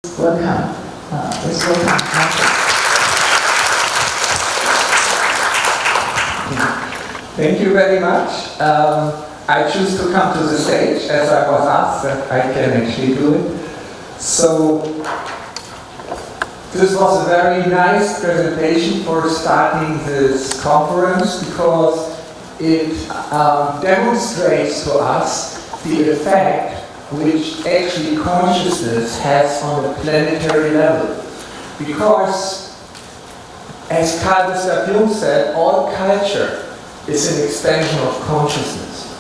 Welcome. Let's welcome Michael. Thank you very much. I choose to come to the stage as I was asked that I can actually do it. So this was a very nice presentation for starting this conference because it demonstrates to us the effect which actually consciousness has on a planetary level. Because, as Carl Gustav Jung said, all culture is an expansion of consciousness.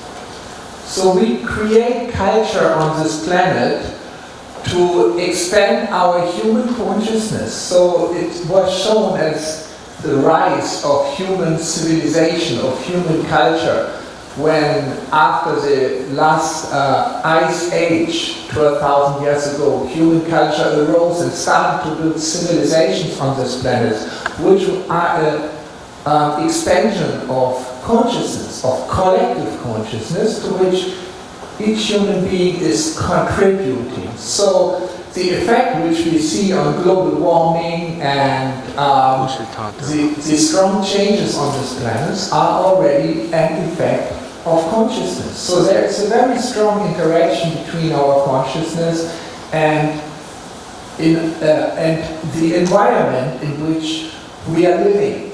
So we create culture on this planet to expand our human consciousness. So it was shown as the rise of human civilization, of human culture, when after the last ice age, 12,000 years ago, human culture arose and started to build civilizations on this planet, which are an expansion of consciousness, of collective consciousness, to which each human being is contributing. So the effect which we see on global warming and the strong changes on this planet are already an effect of consciousness. So there is a very strong interaction between our consciousness and the environment in which we are living.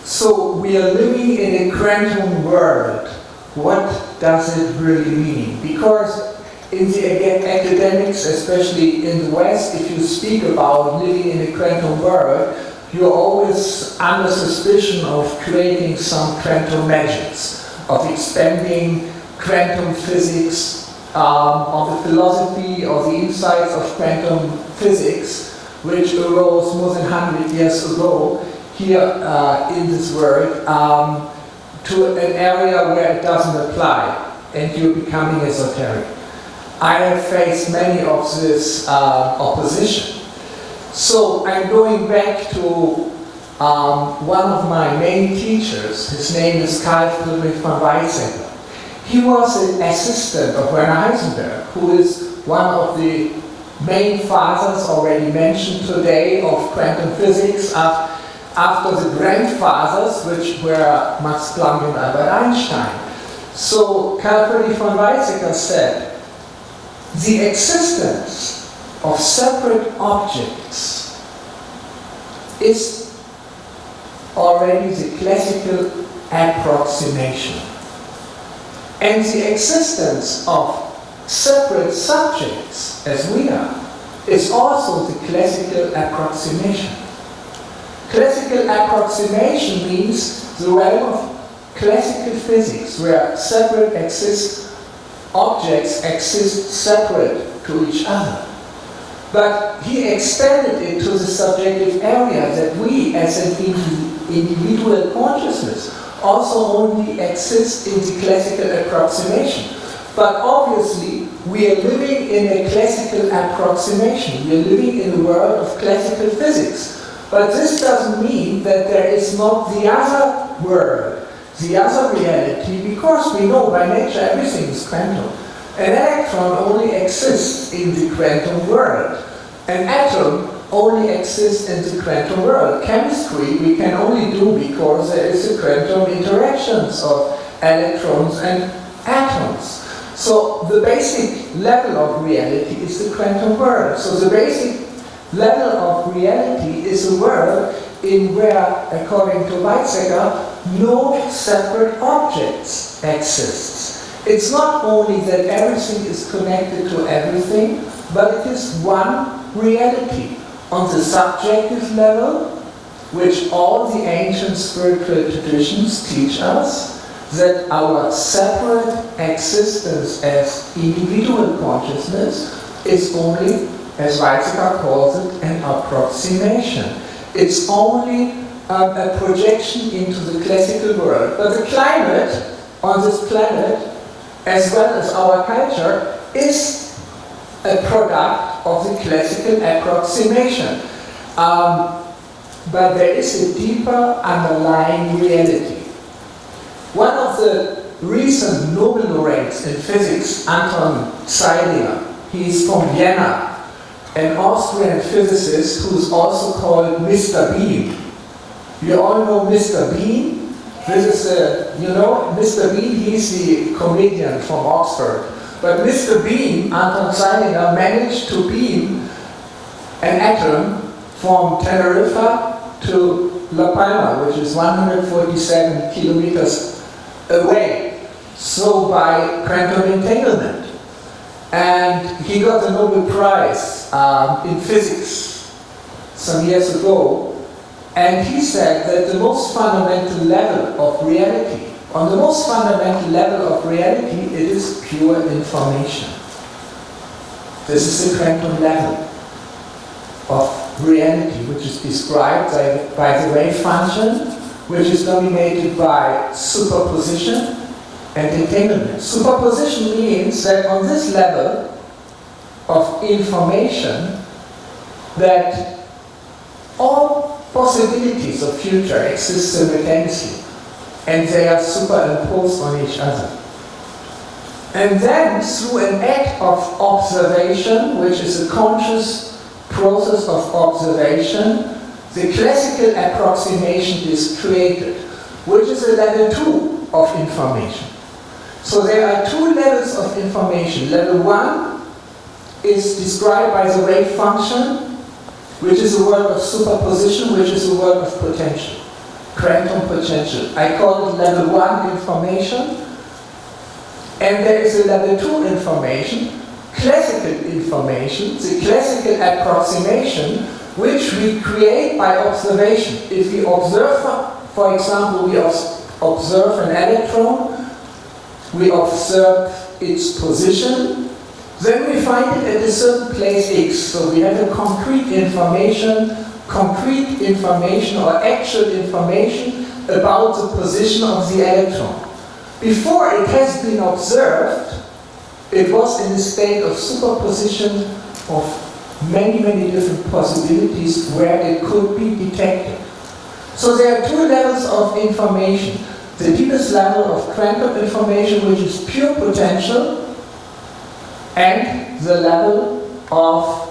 So we are living in a quantum world. What does it really mean? Because in the academics, especially in the West, if you speak about living in a quantum world, you're always under suspicion of creating some quantum magics, of expanding quantum physics, of the philosophy or the insights of quantum physics, which arose more than 100 years ago here in this world, to an area where it doesn't apply, and you're becoming esoteric. I have faced many of this opposition. So I'm going back to one of my main teachers. His name is Carl Friedrich von Weizsäcker. He was an assistant of Werner Heisenberg, who is one of the main fathers already mentioned today of quantum physics, after the grandfathers, which were Max Planck and Albert Einstein. So Carl Friedrich von Weizsäcker said, the existence of separate objects is already the classical approximation. And the existence of separate subjects, as we are, is also the classical approximation. Classical approximation means the realm of classical physics, where separate objects exist separate to each other. But he extended it to the subjective area that we, as an individual consciousness, also only exist in the classical approximation. But obviously, we are living in a classical approximation. We are living in a world of classical physics. But this doesn't mean that there is not the other world, the other reality, because we know by nature everything is quantum. An electron only exists in the quantum world. An atom only exists in the quantum world. Chemistry we can only do because there is a quantum interactions of electrons and atoms. So the basic level of reality is the quantum world. So the basic level of reality is a world in where, according to Weizsäcker, no separate objects exists. It's not only that everything is connected to everything, but it is one reality. On the subjective level, which all the ancient spiritual traditions teach us, that our separate existence as individual consciousness is only, as Weizsäcker calls it, an approximation. It's only a projection into the classical world. But the climate on this planet, as well as our culture, is a product of the classical approximation. But there is a deeper underlying reality. One of the recent Nobel laureates in physics, Anton Zeilinger, he is from Vienna, an Austrian physicist who's also called Mr. Bean. You all know Mr. Bean? This is, Mr. Bean, he's the comedian from Oxford. But Mr. Bean, Anton Zeilinger, managed to beam an atom from Tenerife to La Palma, which is 147 kilometers away. So by quantum entanglement. And he got the Nobel Prize in physics some years ago. And he said that the most fundamental level of reality, on the most fundamental level of reality, it is pure information. This is the quantum level of reality, which is described by the wave function, which is dominated by superposition and entanglement. Superposition means that on this level of information, that all possibilities of future exist simultaneously, and they are superimposed on each other. And then, through an act of observation, which is a conscious process of observation, the classical approximation is created, which is a level 2 of information. So there are two levels of information. Level 1 is described by the wave function, which is a world of superposition, which is a world of potential, quantum potential. I call it level 1 information. And there is a level 2 information, classical information, the classical approximation, which we create by observation. If we observe, for example, we observe an electron, we observe its position, then we find it at a certain place X. So we have a concrete information or actual information about the position of the electron. Before it has been observed, it was in a state of superposition of many, many different possibilities where it could be detected. So there are two levels of information. The deepest level of quantum information, which is pure potential, and the level of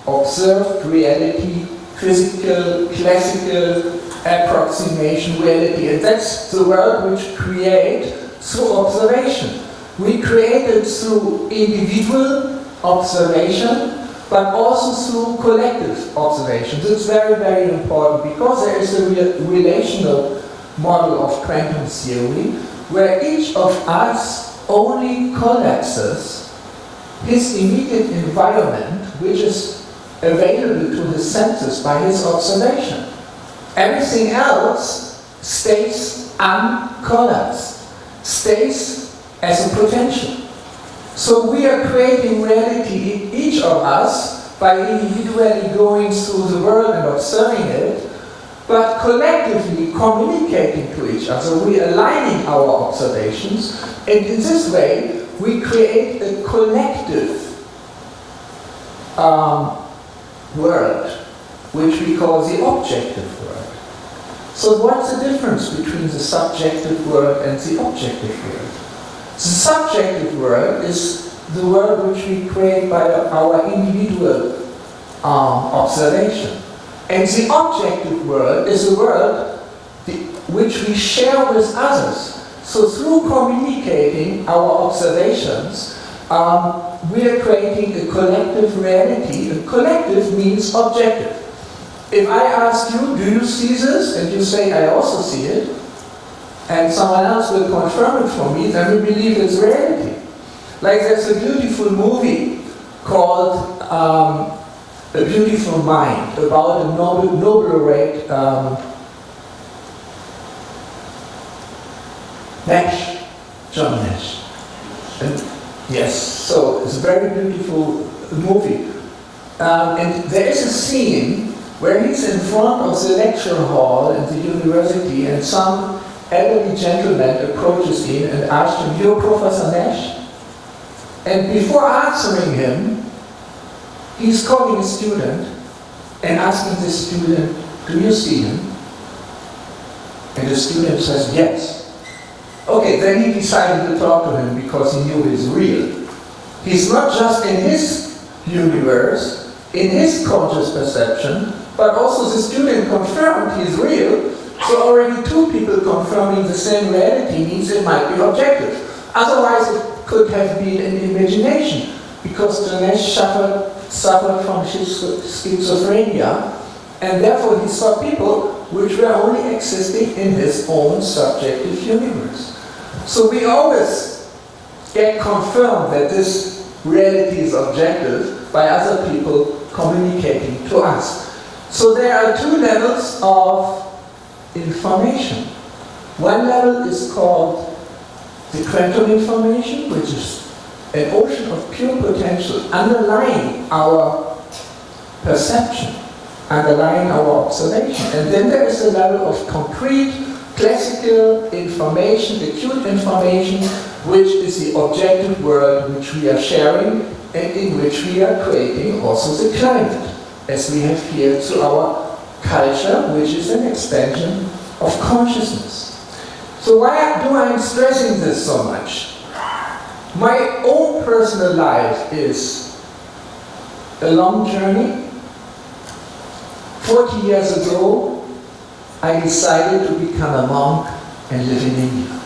observed reality, physical, classical approximation reality. And that's the world which create through observation. We create it through individual observation, but also through collective observation. It's very, very important because there is a relational model of quantum theory where each of us only collapses his immediate environment, which is available to his senses by his observation. Everything else stays uncollapsed, stays as a potential. So we are creating reality, each of us, by individually going through the world and observing it, but collectively communicating to each other. We are aligning our observations, and in this way, we create a collective world, which we call the objective world. So what's the difference between the subjective world and the objective world? The subjective world is the world which we create by our individual observation. And the objective world is a world which we share with others. So through communicating our observations, we are creating a collective reality. And collective means objective. If I ask you, do you see this? And you say, I also see it, and someone else will confirm it for me, then we believe it's reality. Like there's a beautiful movie called A Beautiful Mind, about a Nobel laureate, Nash, John Nash. And yes, so it's a very beautiful movie. And there is a scene where he's in front of the lecture hall in the university, and some elderly gentleman approaches him and asks him, "You're Professor Nash?" And before answering him, he's calling a student and asking the student, "Do you see him?" And the student says, "Yes." Okay, then he decided to talk to him because he knew he's real. He's not just in his universe, in his conscious perception, but also the student confirmed he's real, so already two people confirming the same reality means it might be objective. Otherwise it could have been an imagination, because Ganesh suffered from schizophrenia, and therefore he saw people which were only existing in his own subjective universe. So we always get confirmed that this reality is objective by other people communicating to us. So there are two levels of information. One level is called the quantum information, which is an ocean of pure potential underlying our perception, underlying our observation. And then there is a level of concrete, classical information, acute information, which is the objective world which we are sharing and in which we are creating also the climate, as we have here to our culture, which is an expansion of consciousness. So why do I am stressing this so much? My own personal life is a long journey. 40 years ago, I decided to become a monk and live in India.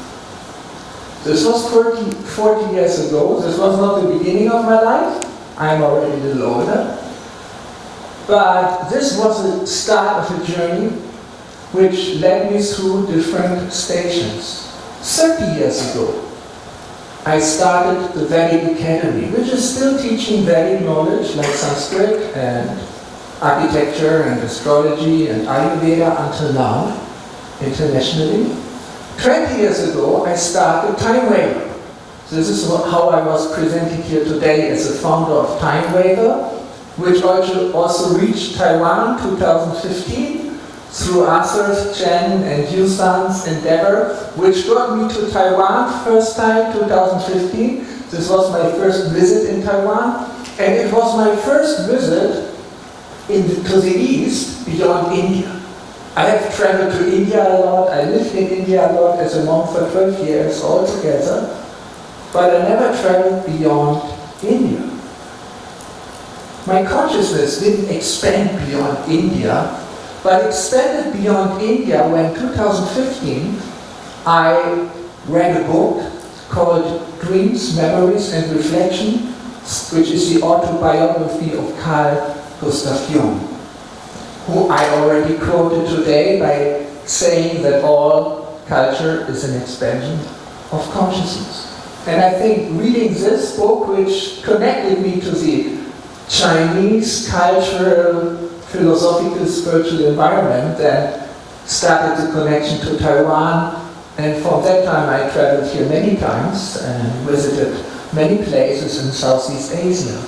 This was 40 years ago. This was not the beginning of my life. I'm already a little older. But this was the start of a journey which led me through different stations. 30 years ago, I started the Vedic Academy, which is still teaching Vedic knowledge like Sanskrit and architecture and astrology and Ayurveda until now, internationally. 20 years ago, I started Time Waver. This is how I was presented here today as a founder of Time Waver, which also reached Taiwan 2015 through Arthur Chen and Yusan's endeavor, which got me to Taiwan first time 2015. This was my first visit in Taiwan, and it was my first visit to the east beyond India. I have traveled to India a lot, I lived in India a lot as a monk for 12 years altogether, but I never traveled beyond India. My consciousness didn't expand beyond India, but expanded beyond India when 2015 I read a book called Dreams, Memories and Reflection, which is the autobiography of Carl Gustav Jung, who I already quoted today by saying that all culture is an expansion of consciousness. And I think reading this book, which connected me to the Chinese cultural, philosophical, spiritual environment, then started the connection to Taiwan. And from that time I traveled here many times and visited many places in Southeast Asia.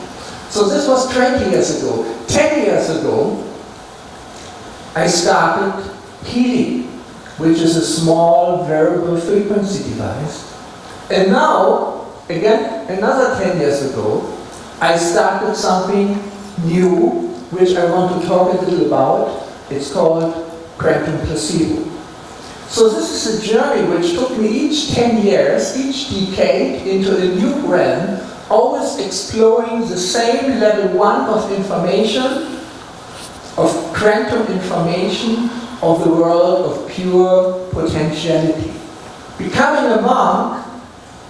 So this was 20 years ago. 10 years ago, I started Healing, which is a small variable frequency device. And now, again, another 10 years ago, I started something new, which I want to talk a little about. It's called quantum placebo. So this is a journey which took me each 10 years, each decade, into a new realm, always exploring the same level 1 of information, of quantum information, of the world of pure potentiality. Becoming a monk,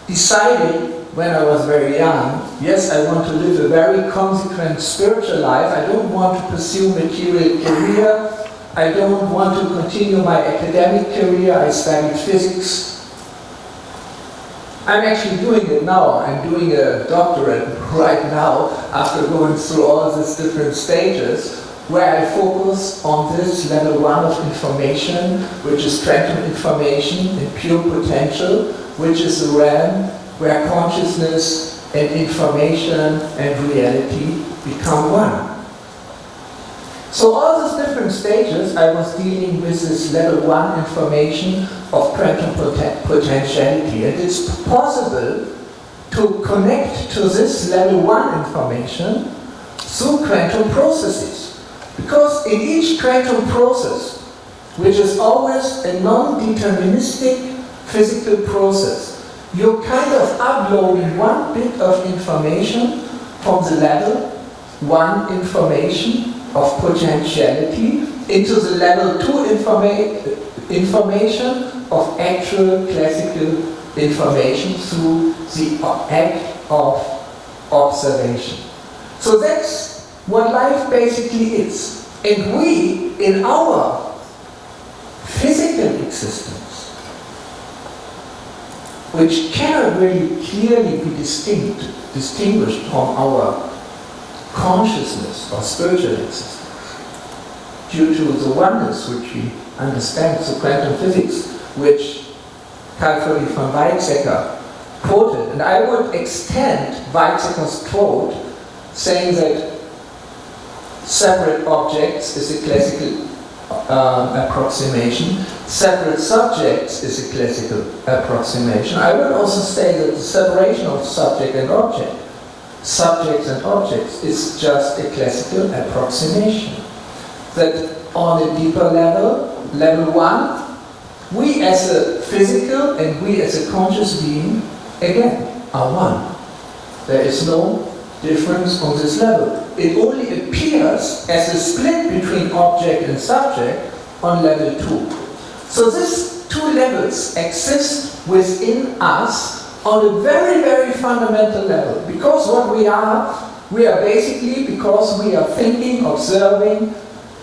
decided when I was very young, yes, I want to live a very consequent spiritual life. I don't want to pursue material career. I don't want to continue my academic career. I studied physics. I'm actually doing it now. I'm doing a doctorate right now after going through all these different stages, where I focus on this level 1 of information, which is quantum information and pure potential, which is a realm where consciousness and information and reality become one. So all these different stages, I was dealing with this level 1 information of quantum potentiality. And it's possible to connect to this level 1 information through quantum processes. Because in each quantum process, which is always a non-deterministic physical process, you're kind of uploading one bit of information from the level 1 information of potentiality into the level 2 information of actual classical information through the act of observation. So that's what life basically is. And we, in our physical existence, which cannot really clearly be distinguished from our consciousness or spiritual existence, due to the oneness which we understand, so quantum physics, which Carl Friedrich von Weizsäcker quoted. And I would extend Weizsäcker's quote, saying that separate objects is a classical approximation, separate subjects is a classical approximation. I would also say that the separation of subject and object, subjects and objects, is just a classical approximation. That on a deeper level, level 1, we as a physical and we as a conscious being, again, are one. There is no difference on this level. It only appears as a split between object and subject on level 2. So these 2 levels exist within us on a very, very fundamental level. Because what we are basically, because we are thinking, observing,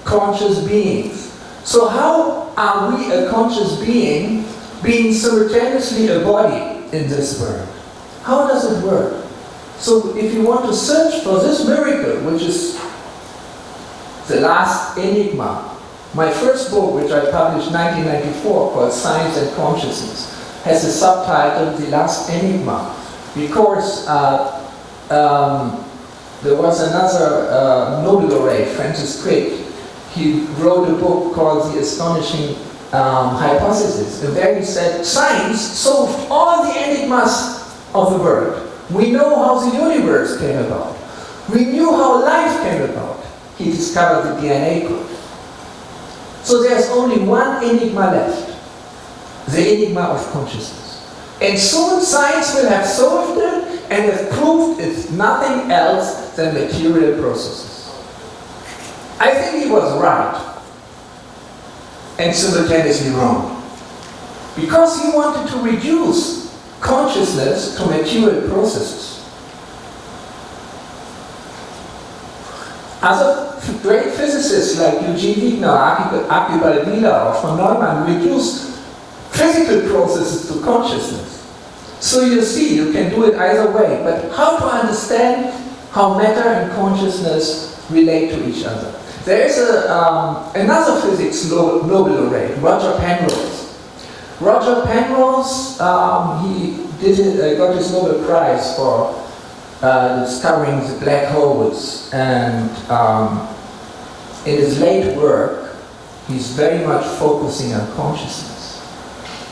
conscious beings. So how are we a conscious being being simultaneously a body in this world? How does it work? So if you want to search for this miracle, which is the last enigma, my first book, which I published in 1994, called Science and Consciousness, has a subtitle, The Last Enigma, because there was another Nobel laureate, Francis Crick. He wrote a book called The Astonishing Hypothesis, where he said, science solved all the enigmas of the world. We know how the universe came about. We knew how life came about. He discovered the DNA code. So there's only one enigma left, the enigma of consciousness. And soon science will have solved it and have proved it's nothing else than material processes. I think he was right and simultaneously wrong, because he wanted to reduce consciousness to material processes. Other great physicists like Eugene Wigner, Archibald Wheeler, or von Neumann reduced physical processes to consciousness. So you see, you can do it either way, but how to understand how matter and consciousness relate to each other? There is another physics Nobel laureate, Roger Penrose. Roger Penrose, he got his Nobel Prize for discovering the black holes, and in his late work, he's very much focusing on consciousness.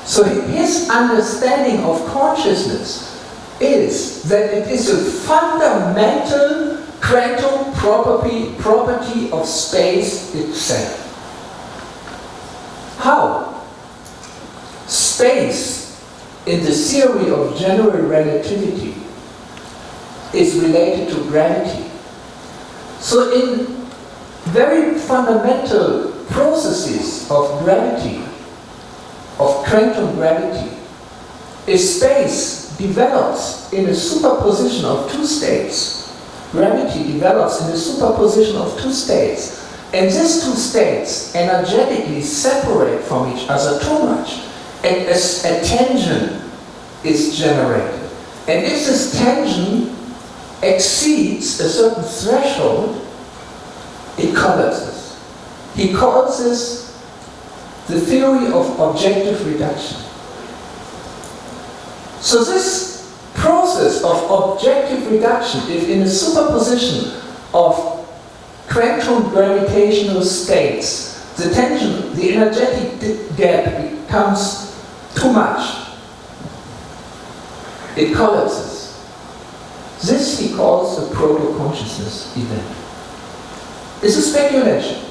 So his understanding of consciousness is that it is a fundamental quantum property of space itself. How? Space, in the theory of general relativity, is related to gravity. So in very fundamental processes of gravity, of quantum gravity, a space develops in a superposition of 2 states. Gravity develops in a superposition of 2 states, and these 2 states energetically separate from each other too much, and a tension is generated. And if this tension exceeds a certain threshold, it collapses. He calls this the theory of objective reduction. So this process of objective reduction, if in a superposition of quantum gravitational states, the tension, the energetic gap becomes too much, it collapses. This he calls a proto-consciousness event. It's a speculation.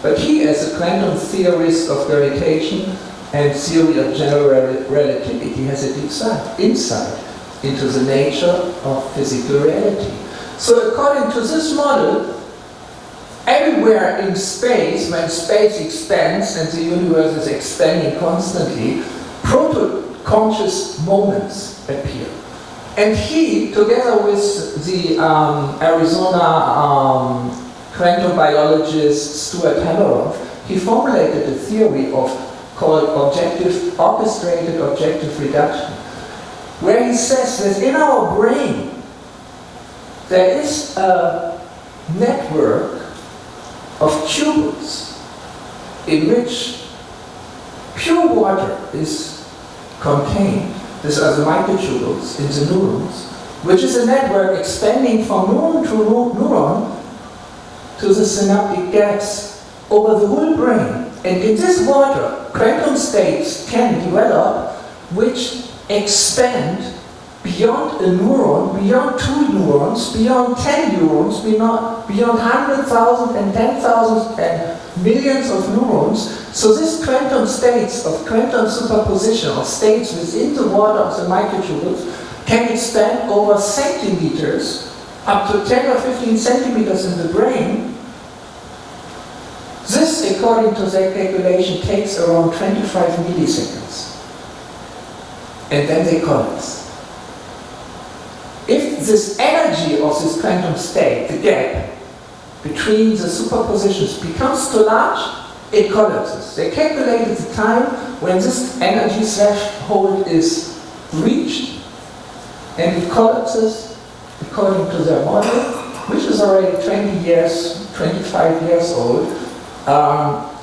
But he, as a quantum theorist of gravitation and theory of general relativity, has a deep insight into the nature of physical reality. So according to this model, everywhere in space, when space expands and the universe is expanding constantly, proto-conscious moments appear. And he, together with the Arizona quantum biologist Stuart Hameroff, he formulated a theory called orchestrated objective reduction, where he says that in our brain there is a network of tubules in which pure water is contained. These are the microtubules in the neurons, which is a network expanding from neuron to neuron to the synaptic gaps over the whole brain. And in this water, quantum states can develop which expand beyond a neuron, beyond 2 neurons, beyond 10 neurons, beyond 100,000 and 10,000 and millions of neurons. So these quantum states of quantum superposition, or states within the water of the microtubules, can expand over centimeters, up to 10 or 15 centimeters in the brain. This, according to their calculation, takes around 25 milliseconds. And then they collapse. If this energy of this quantum state, the gap between the superpositions, becomes too large, it collapses. They calculated the time when this energy threshold is reached, and it collapses according to their model, which is already 20 years, 25 years old.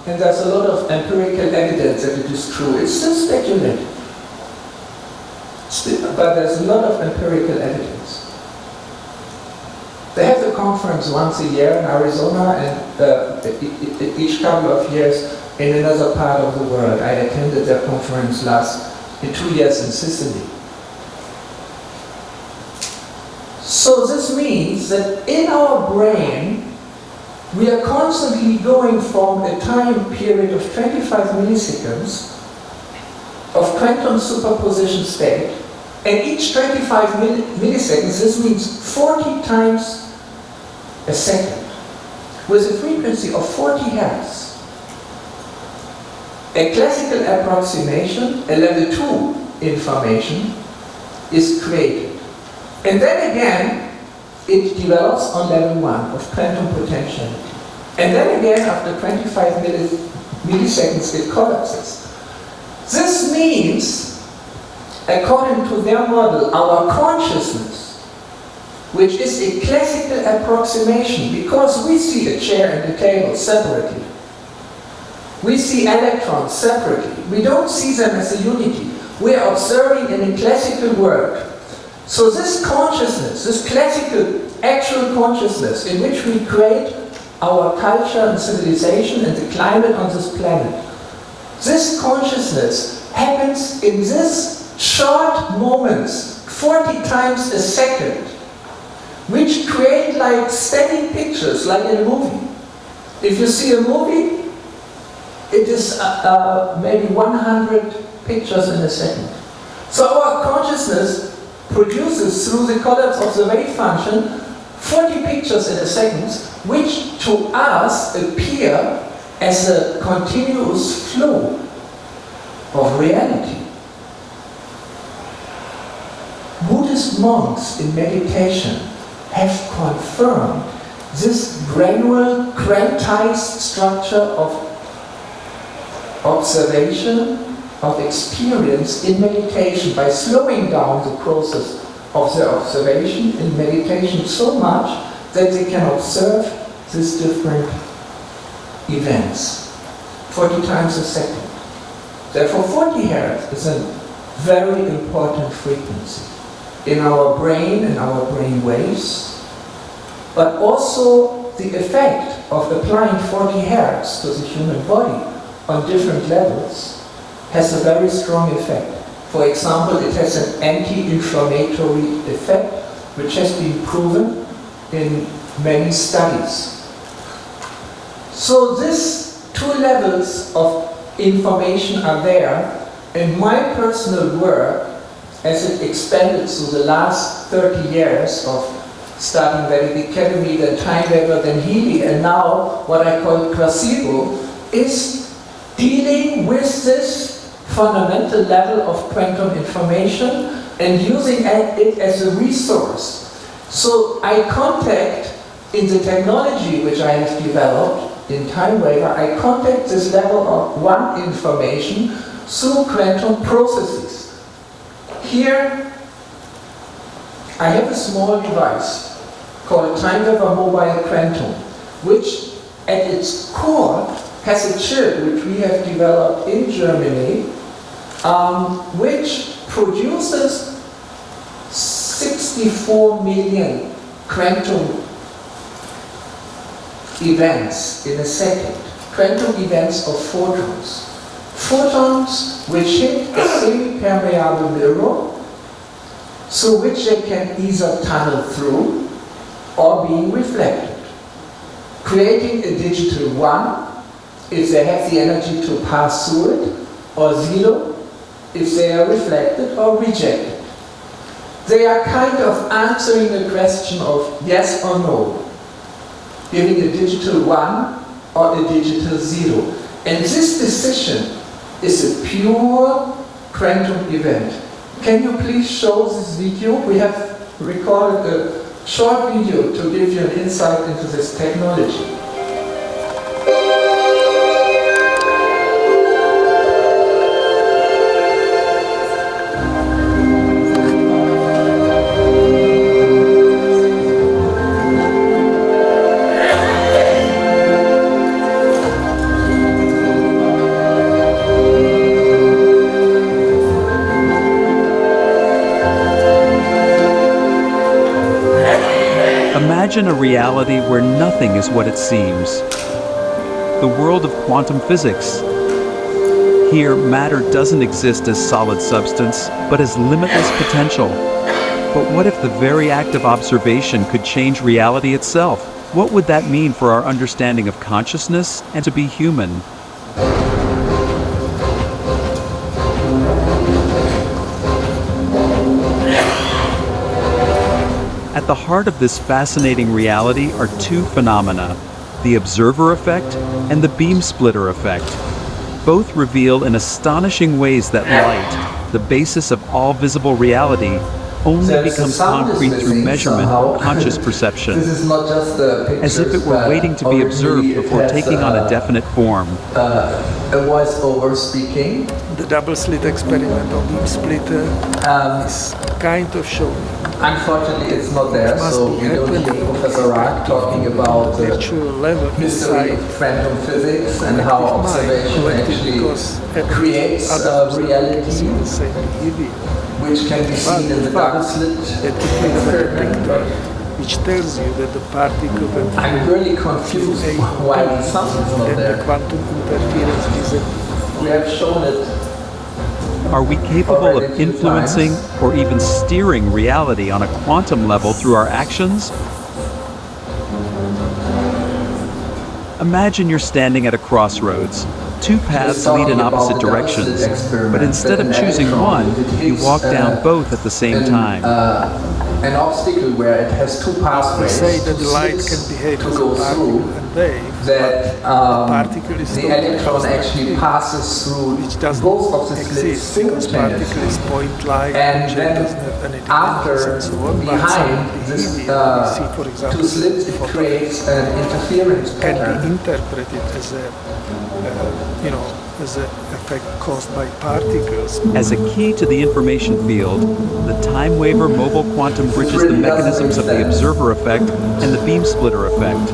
And there's a lot of empirical evidence that it is true. It's still speculative. But there's a lot of empirical evidence. They have the conference once a year in Arizona, and each couple of years in another part of the world. I attended their conference in 2 years in Sicily. So this means that in our brain, we are constantly going from a time period of 25 milliseconds of quantum superposition state, and each 25 milliseconds, this means 40 times a second, with a frequency of 40 hertz. A classical approximation, a level 2 information, is created. And then again, it develops on level 1 of quantum potentiality. And then again, after 25 milliseconds, it collapses. This means, according to their model, our consciousness, which is a classical approximation, because we see a chair and a table separately. We see electrons separately. We don't see them as a unity. We are observing in a classical world. So this consciousness, this classical actual consciousness in which we create our culture and civilization and the climate on this planet, this consciousness happens in this short moments, 40 times a second, which create like static pictures, like in a movie. If you see a movie, it is maybe 100 pictures in a second. So our consciousness produces, through the collapse of the wave function, 40 pictures in a second, which to us appear as a continuous flow of reality. Buddhist monks in meditation have confirmed this granular, quantized structure of observation, of experience in meditation by slowing down the process of their observation in meditation so much that they can observe these different events 40 times a second. Therefore 40 Hz is a very important frequency in our brain and our brain waves, but also the effect of applying 40 Hz to the human body on different levels has a very strong effect. For example, it has an anti-inflammatory effect, which has been proven in many studies. So these two levels of information are there, and my personal work, as it expanded through the last 30 years of starting very big calorie, then time waver, then Healy, and now what I call placebo, is dealing with this fundamental level of quantum information and using it as a resource. So I contact, in the technology which I have developed in time waver, I contact this level of one information through quantum processes. Here I have a small device called time waver mobile quantum, which at its core has a chip which we have developed in Germany, which produces 64 million quantum events in a second. Quantum events of photons. Photons which hit a semi-permeable mirror, through which they can either tunnel through or being reflected, creating a digital 1 if they have the energy to pass through it, or 0 if they are reflected or rejected. They are kind of answering the question of yes or no, giving a digital 1 or a digital 0. And this decision is a pure quantum event. Can you please show this video? We have recorded a short video to give you an insight into this technology. Imagine a reality where nothing is what it seems. The world of quantum physics. Here, matter doesn't exist as solid substance, but as limitless potential. But what if the very act of observation could change reality itself? What would that mean for our understanding of consciousness and to be human? At the heart of this fascinating reality are two phenomena, the observer effect and the beam splitter effect. Both reveal in astonishing ways that light, the basis of all visible reality, only becomes concrete through measurement and conscious perception, as if it were waiting to be observed before taking on a definite form. A voice-over speaking. The double-slit experiment on beam splitter is kind of showing. Unfortunately, it's not there, so we don't hear Professor Rack talking about the mystery of quantum physics and how observation actually creates a reality which can be seen in the double-slit experiment. Which tells you that the particle that I'm really confused why the sun is not there. The quantum interference is we have shown it. Are we capable of influencing or even steering reality on a quantum level through our actions? Imagine you're standing at a crossroads. Two paths lead in opposite directions, but instead of choosing one, you walk down both at the same time. An obstacle where it has two pathways say that the light can behave as a particle and wave, that the electron actually passes through both of the slits simultaneously, and then after, behind this two slits, it creates an interference pattern. Can be interpreted as a, as an effect caused by particles. As a key to the information field, the time waver mobile quantum bridges the mechanisms of the observer effect and the beam splitter effect.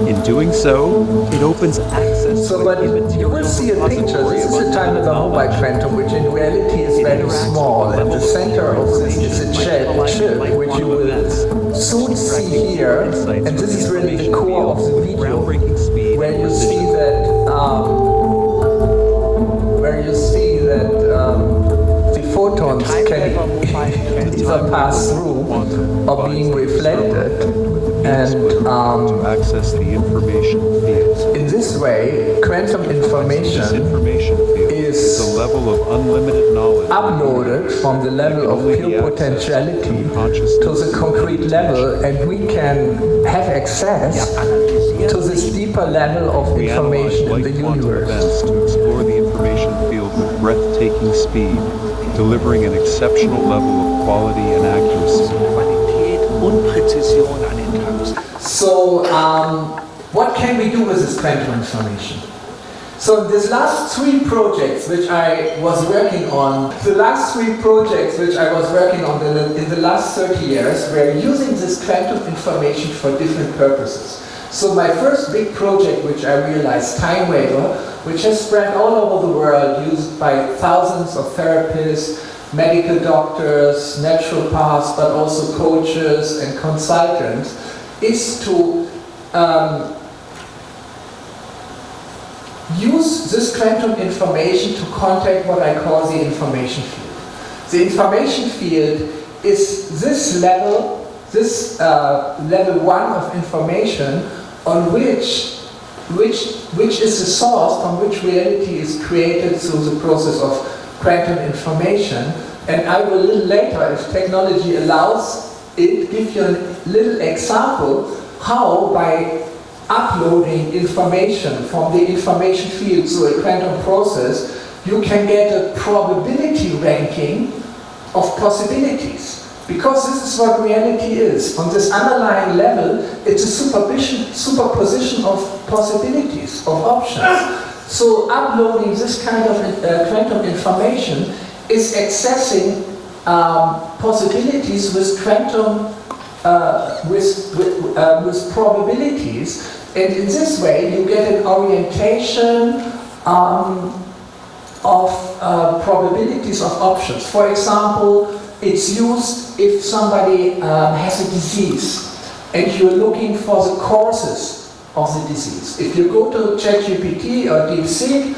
In doing so, it opens access to but you will see a picture. This is a time waver mobile quantum, which in reality is very small. At the center of this is a chip, which you will soon see here. And this is really the core of the video, where you see that. Before photons can either pass through or being reflected, and access the information field. in this way, quantum This information information field is a level of unlimited knowledge uploaded from the level of pure potentiality to the concrete level, and we can have access to this deeper level of We analyze information in light the quantum universe. events to explore the information field with breathtaking speed, delivering an exceptional level of quality and accuracy. Qualität und Präzision an den Tag. So, what can we do with this quantum information? So, these last three projects which I was working on, in the last 30 years, were using this quantum information for different purposes. So my first big project, which I realized, Time Waiver, which has spread all over the world, used by thousands of therapists, medical doctors, naturopaths, but also coaches and consultants, is to use this quantum information to contact what I call the information field. The information field is this level, level 1 of information on which is the source from which reality is created through the process of quantum information. And I will a little later, if technology allows it, give you a little example how by uploading information from the information field through a quantum process, you can get a probability ranking of possibilities. Because this is what reality is. On this underlying level, it's a superposition of possibilities, of options. So uploading this kind of quantum information is accessing possibilities with quantum, with probabilities. And in this way, you get an orientation of probabilities of options. For example, it's used if somebody has a disease and you're looking for the causes of the disease. If you go to ChatGPT or DeepSeek,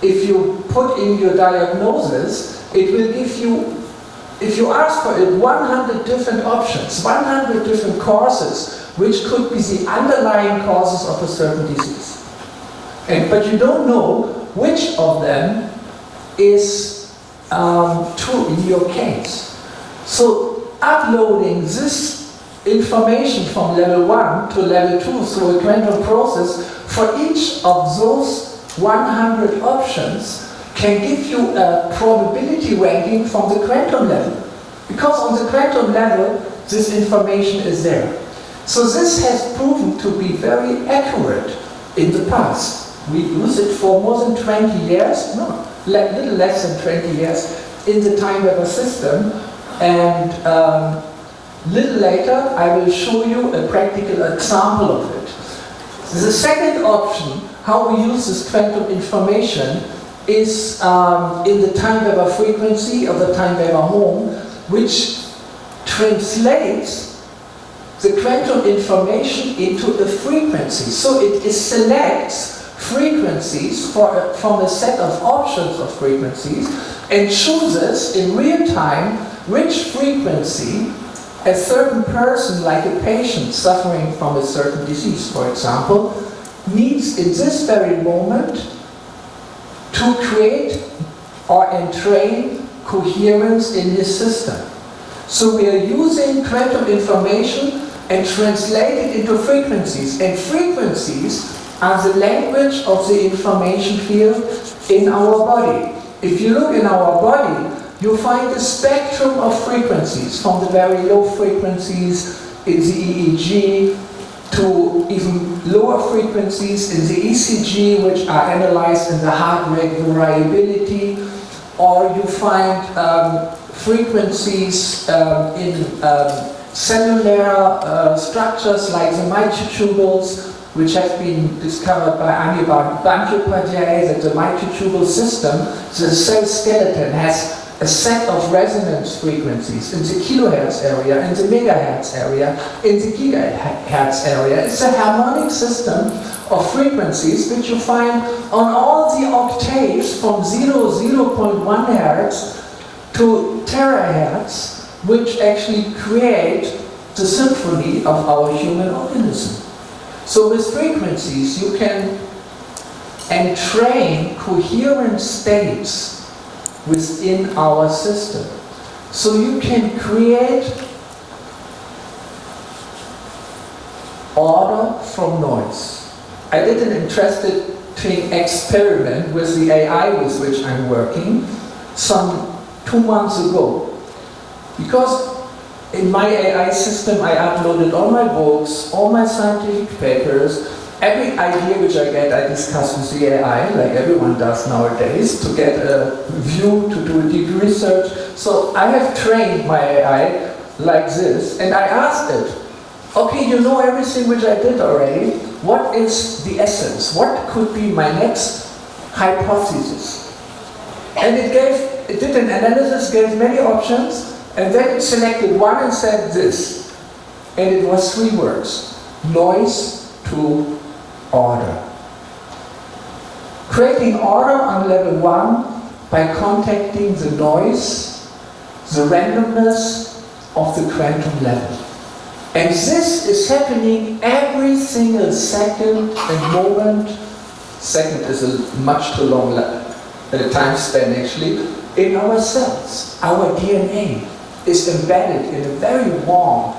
if you put in your diagnosis, it will give you, if you ask for it, 100 different options, 100 different causes, which could be the underlying causes of a certain disease. But you don't know which of them is true in your case. So uploading this information from level 1 to level 2 through a quantum process for each of those 100 options can give you a probability ranking from the quantum level. Because on the quantum level, this information is there. So this has proven to be very accurate in the past. We use it for more than 20 years, no, little less than 20 years in the Time Waiver system. And little later, I will show you a practical example of it. The second option, how we use this quantum information, is in the Time Waiver frequency of the Time Waiver home, which translates the quantum information into a frequency. So it selects frequencies from a set of options of frequencies and chooses in real time which frequency a certain person, like a patient suffering from a certain disease, for example, needs in this very moment to create or entrain coherence in his system. So we are using quantum information and translate it into frequencies. And frequencies are the language of the information field in our body. If you look in our body, you'll find a spectrum of frequencies, from the very low frequencies in the EEG to even lower frequencies in the ECG, which are analyzed in the heart rate variability, or you find frequencies in cellular structures like the microtubules, which have been discovered by Anibal Bandyopadhyay, that the microtubule system, the cell skeleton, has a set of resonance frequencies in the kilohertz area, in the megahertz area, in the gigahertz area. It's a harmonic system of frequencies which you find on all the octaves from 0.1 hertz to terahertz, which actually create the symphony of our human organism. So with frequencies, you can entrain coherent states within our system. So you can create order from noise. I did an interesting experiment with the AI with which I'm working some 2 months ago. Because in my AI system I uploaded all my books, all my scientific papers, every idea which I get I discuss with the AI, like everyone does nowadays, to get a view, to do deep research. So I have trained my AI like this, and I asked it, okay, you know everything which I did already, what is the essence? What could be my next hypothesis? And it did an analysis, gave many options, and then it selected one and said this. And it was 3 words: noise to order. Creating order on level 1 by contacting the noise, the randomness of the quantum level. And this is happening every single second and moment. Second is a much too long time span actually. In our cells, our DNA is embedded in a very warm,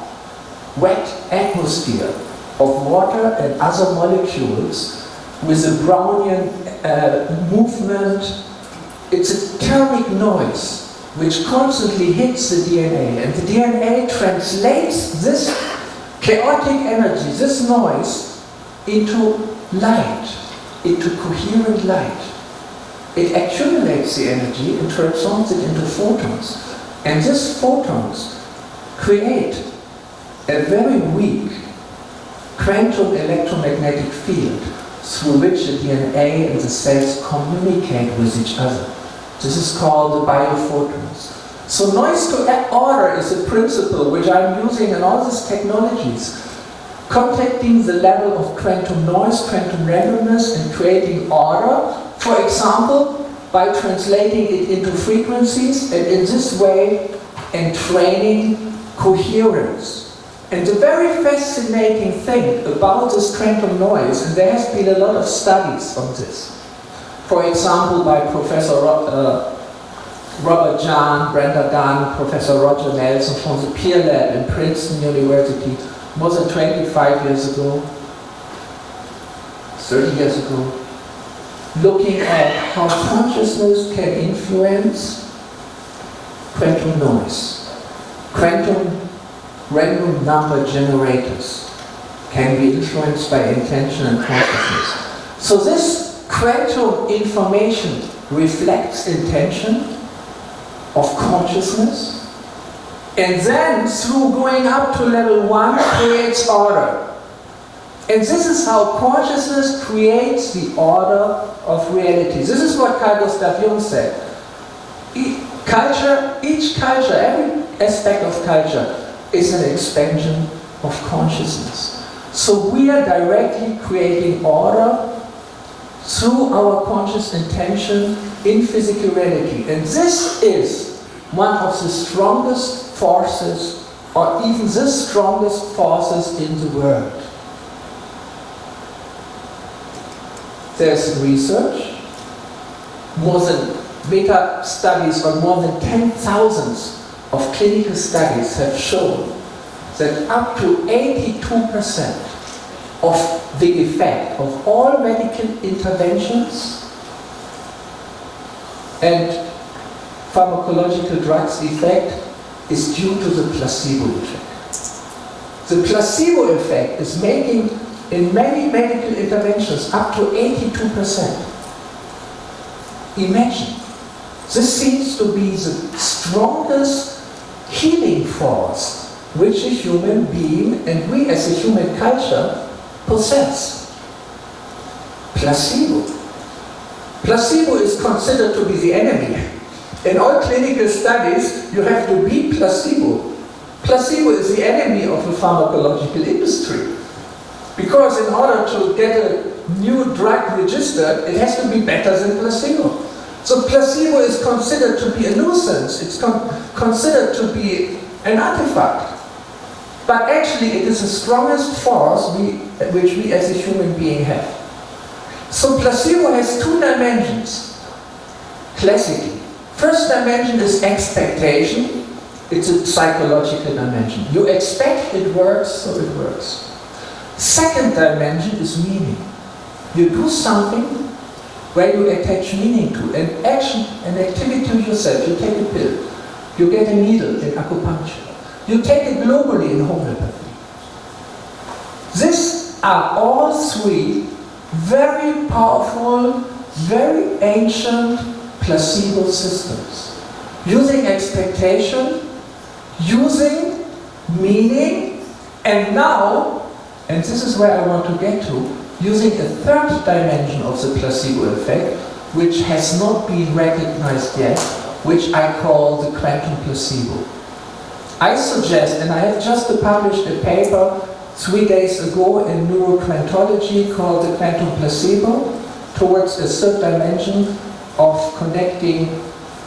wet atmosphere of water and other molecules with a Brownian movement. It's a thermic noise which constantly hits the DNA, and the DNA translates this chaotic energy, this noise, into light, into coherent light. It accumulates the energy and transforms it into photons. And these photons create a very weak quantum electromagnetic field through which the DNA and the cells communicate with each other. This is called the biophotons. So noise to order is a principle which I'm using in all these technologies, contacting the level of quantum noise, quantum randomness, and creating order, for example, by translating it into frequencies, and in this way entraining coherence. And the very fascinating thing about this quantum noise, and there has been a lot of studies on this, for example by Professor Robert Jahn, Brenda Gunn, Professor Roger Nelson from the Peer Lab in Princeton University more than 25 years ago, 30 years ago, looking at how consciousness can influence quantum noise. Quantum random number generators can be influenced by intention and consciousness. So this quantum information reflects intention of consciousness, and then through going up to level 1 creates order. And this is how consciousness creates the order of reality. This is what Carl Gustav Jung said. Each culture, every aspect of culture is an expansion of consciousness. So we are directly creating order through our conscious intention in physical reality. And this is one of the strongest forces, or even the strongest forces in the world. There's research, more than meta studies on more than 10,000 of clinical studies have shown that up to 82% of the effect of all medical interventions and pharmacological drugs effect is due to the placebo effect. The placebo effect is making, in many medical interventions, up to 82%. Imagine, this seems to be the strongest healing force which a human being, and we as a human culture, possess. Placebo. Placebo is considered to be the enemy. In all clinical studies, you have to beat placebo. Placebo is the enemy of the pharmacological industry. Because in order to get a new drug registered, it has to be better than placebo. So placebo is considered to be a nuisance, it's considered to be an artifact. But actually it is the strongest force which we as a human being have. So placebo has two dimensions, classically. First dimension is expectation. It's a psychological dimension. You expect it works, so it works. Second dimension is meaning. You do something where you attach meaning to, an action, an activity to yourself. You take a pill, you get a needle in acupuncture, you take it globally in homeopathy. These are all three very powerful, very ancient placebo systems. Using expectation, using meaning, and now, and this is where I want to get to, using a third dimension of the placebo effect, which has not been recognized yet, which I call the quantum placebo. I suggest, and I have just published a paper 3 days ago in neuroquantology called the quantum placebo, towards a third dimension of connecting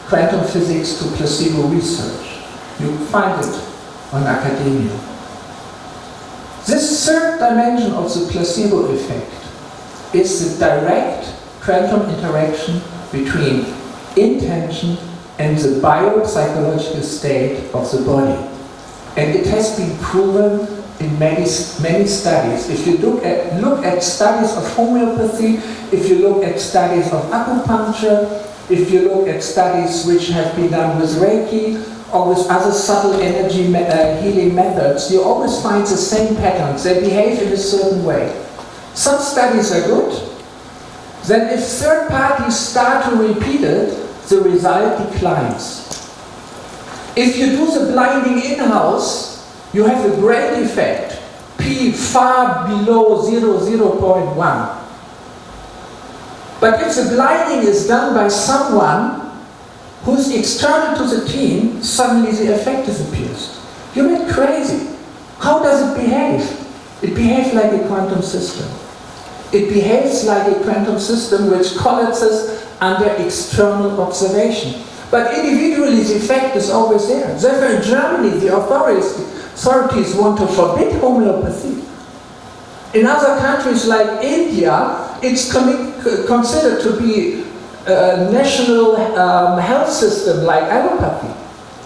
quantum physics to placebo research. You find it on academia. This third dimension of the placebo effect is the direct quantum interaction between intention and the biopsychological state of the body. And it has been proven in many studies. If you look at studies of homeopathy, if you look at studies of acupuncture, if you look at studies which have been done with Reiki or with other subtle energy healing methods, you always find the same patterns. They behave in a certain way. Some studies are good. Then if third parties start to repeat it, the result declines. If you do the blinding in-house, you have a great effect, P far below 0.1. But if the blinding is done by someone who's external to the team, suddenly the effect disappears. You get crazy. How does it behave? It behaves like a quantum system. It behaves like a quantum system which collapses under external observation. But individually the effect is always there. Therefore in Germany the authorities want to forbid homeopathy. In other countries like India, it's considered to be a national health system like allopathy.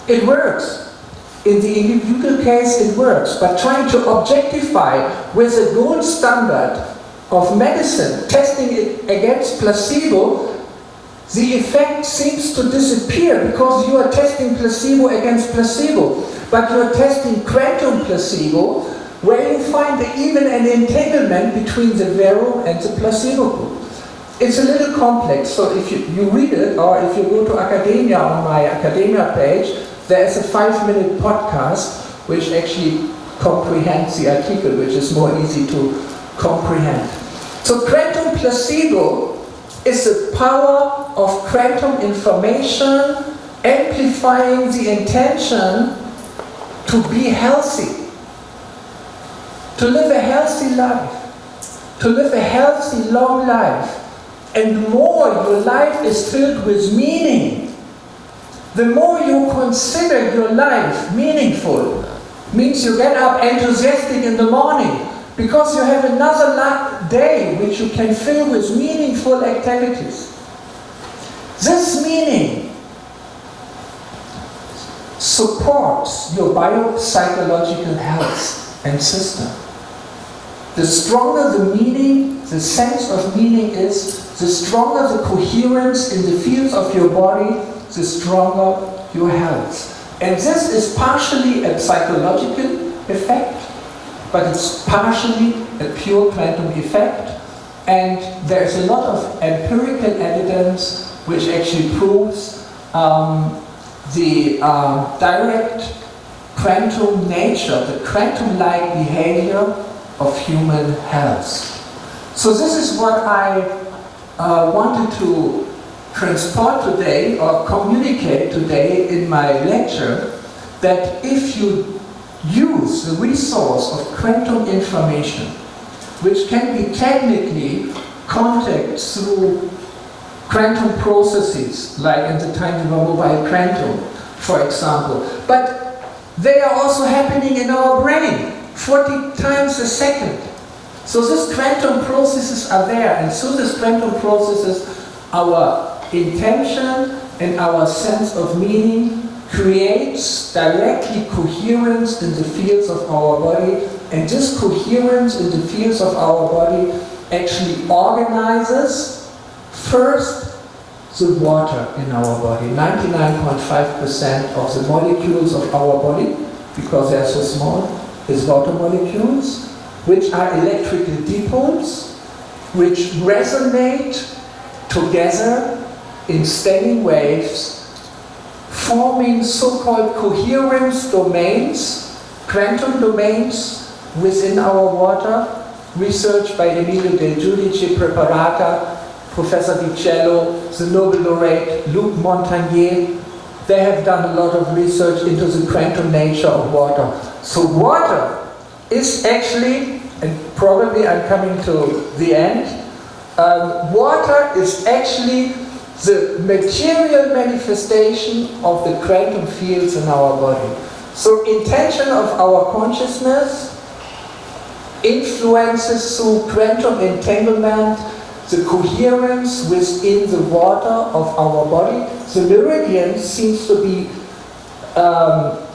It works. In the individual case it works, but trying to objectify with a gold standard of medicine, testing it against placebo, the effect seems to disappear because you are testing placebo against placebo, but you are testing quantum placebo, where you find even an entanglement between the vero and the placebo group. It's a little complex, so if you read it, or if you go to academia on my academia page, there is a 5-minute podcast which actually comprehends the article, which is more easy to comprehend. So quantum placebo is the power of quantum information amplifying the intention to be healthy, to live a healthy life, to live a healthy, long life. And the more your life is filled with meaning, the more you consider your life meaningful. Means you get up enthusiastic in the morning because you have another day which you can fill with meaningful activities. This meaning supports your biopsychological health and system. The stronger the meaning, the sense of meaning is, the stronger the coherence in the fields of your body, the stronger your health. And this is partially a psychological effect, but it's partially a pure quantum effect. And there's a lot of empirical evidence which actually proves the direct quantum nature, the quantum-like behavior of human health. So this is what I wanted to transport today or communicate today in my lecture, that if you use the resource of quantum information, which can be technically contacted through quantum processes, like in the time of mobile quantum, for example. But they are also happening in our brain, 40 times a second. So these quantum processes are there, and through these quantum processes, our intention and our sense of meaning creates directly coherence in the fields of our body, and this coherence in the fields of our body actually organizes first the water in our body. 99.5% of the molecules of our body, because they are so small, is water molecules, which are electrical dipoles, which resonate together in standing waves, forming so-called coherence domains, quantum domains within our water, researched by Emilio Del Giudice Preparata, Professor Di Cello, the Nobel laureate Luc Montagnier. They have done a lot of research into the quantum nature of water. So water is actually, and probably I'm coming to the end, water is actually the material manifestation of the quantum fields in our body. So intention of our consciousness influences through quantum entanglement the coherence within the water of our body. The meridian seems to be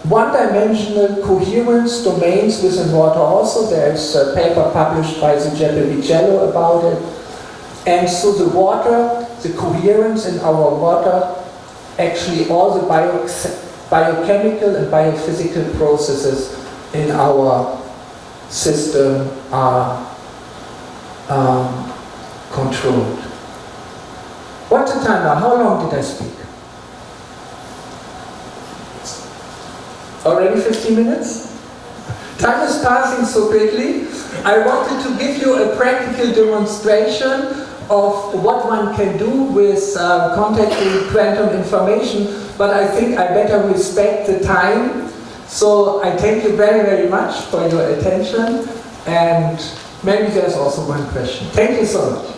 one-dimensional coherence domains within water also. There is a paper published by the Giappellicello about it. And so the water, the coherence in our water, actually all the biochemical and biophysical processes in our system are controlled. What's the time now? How long did I speak? Already 15 minutes? Time is passing so quickly. I wanted to give you a practical demonstration of what one can do with contacting quantum information, but I think I better respect the time. So I thank you very, very much for your attention, and maybe there's also one question. Thank you so much.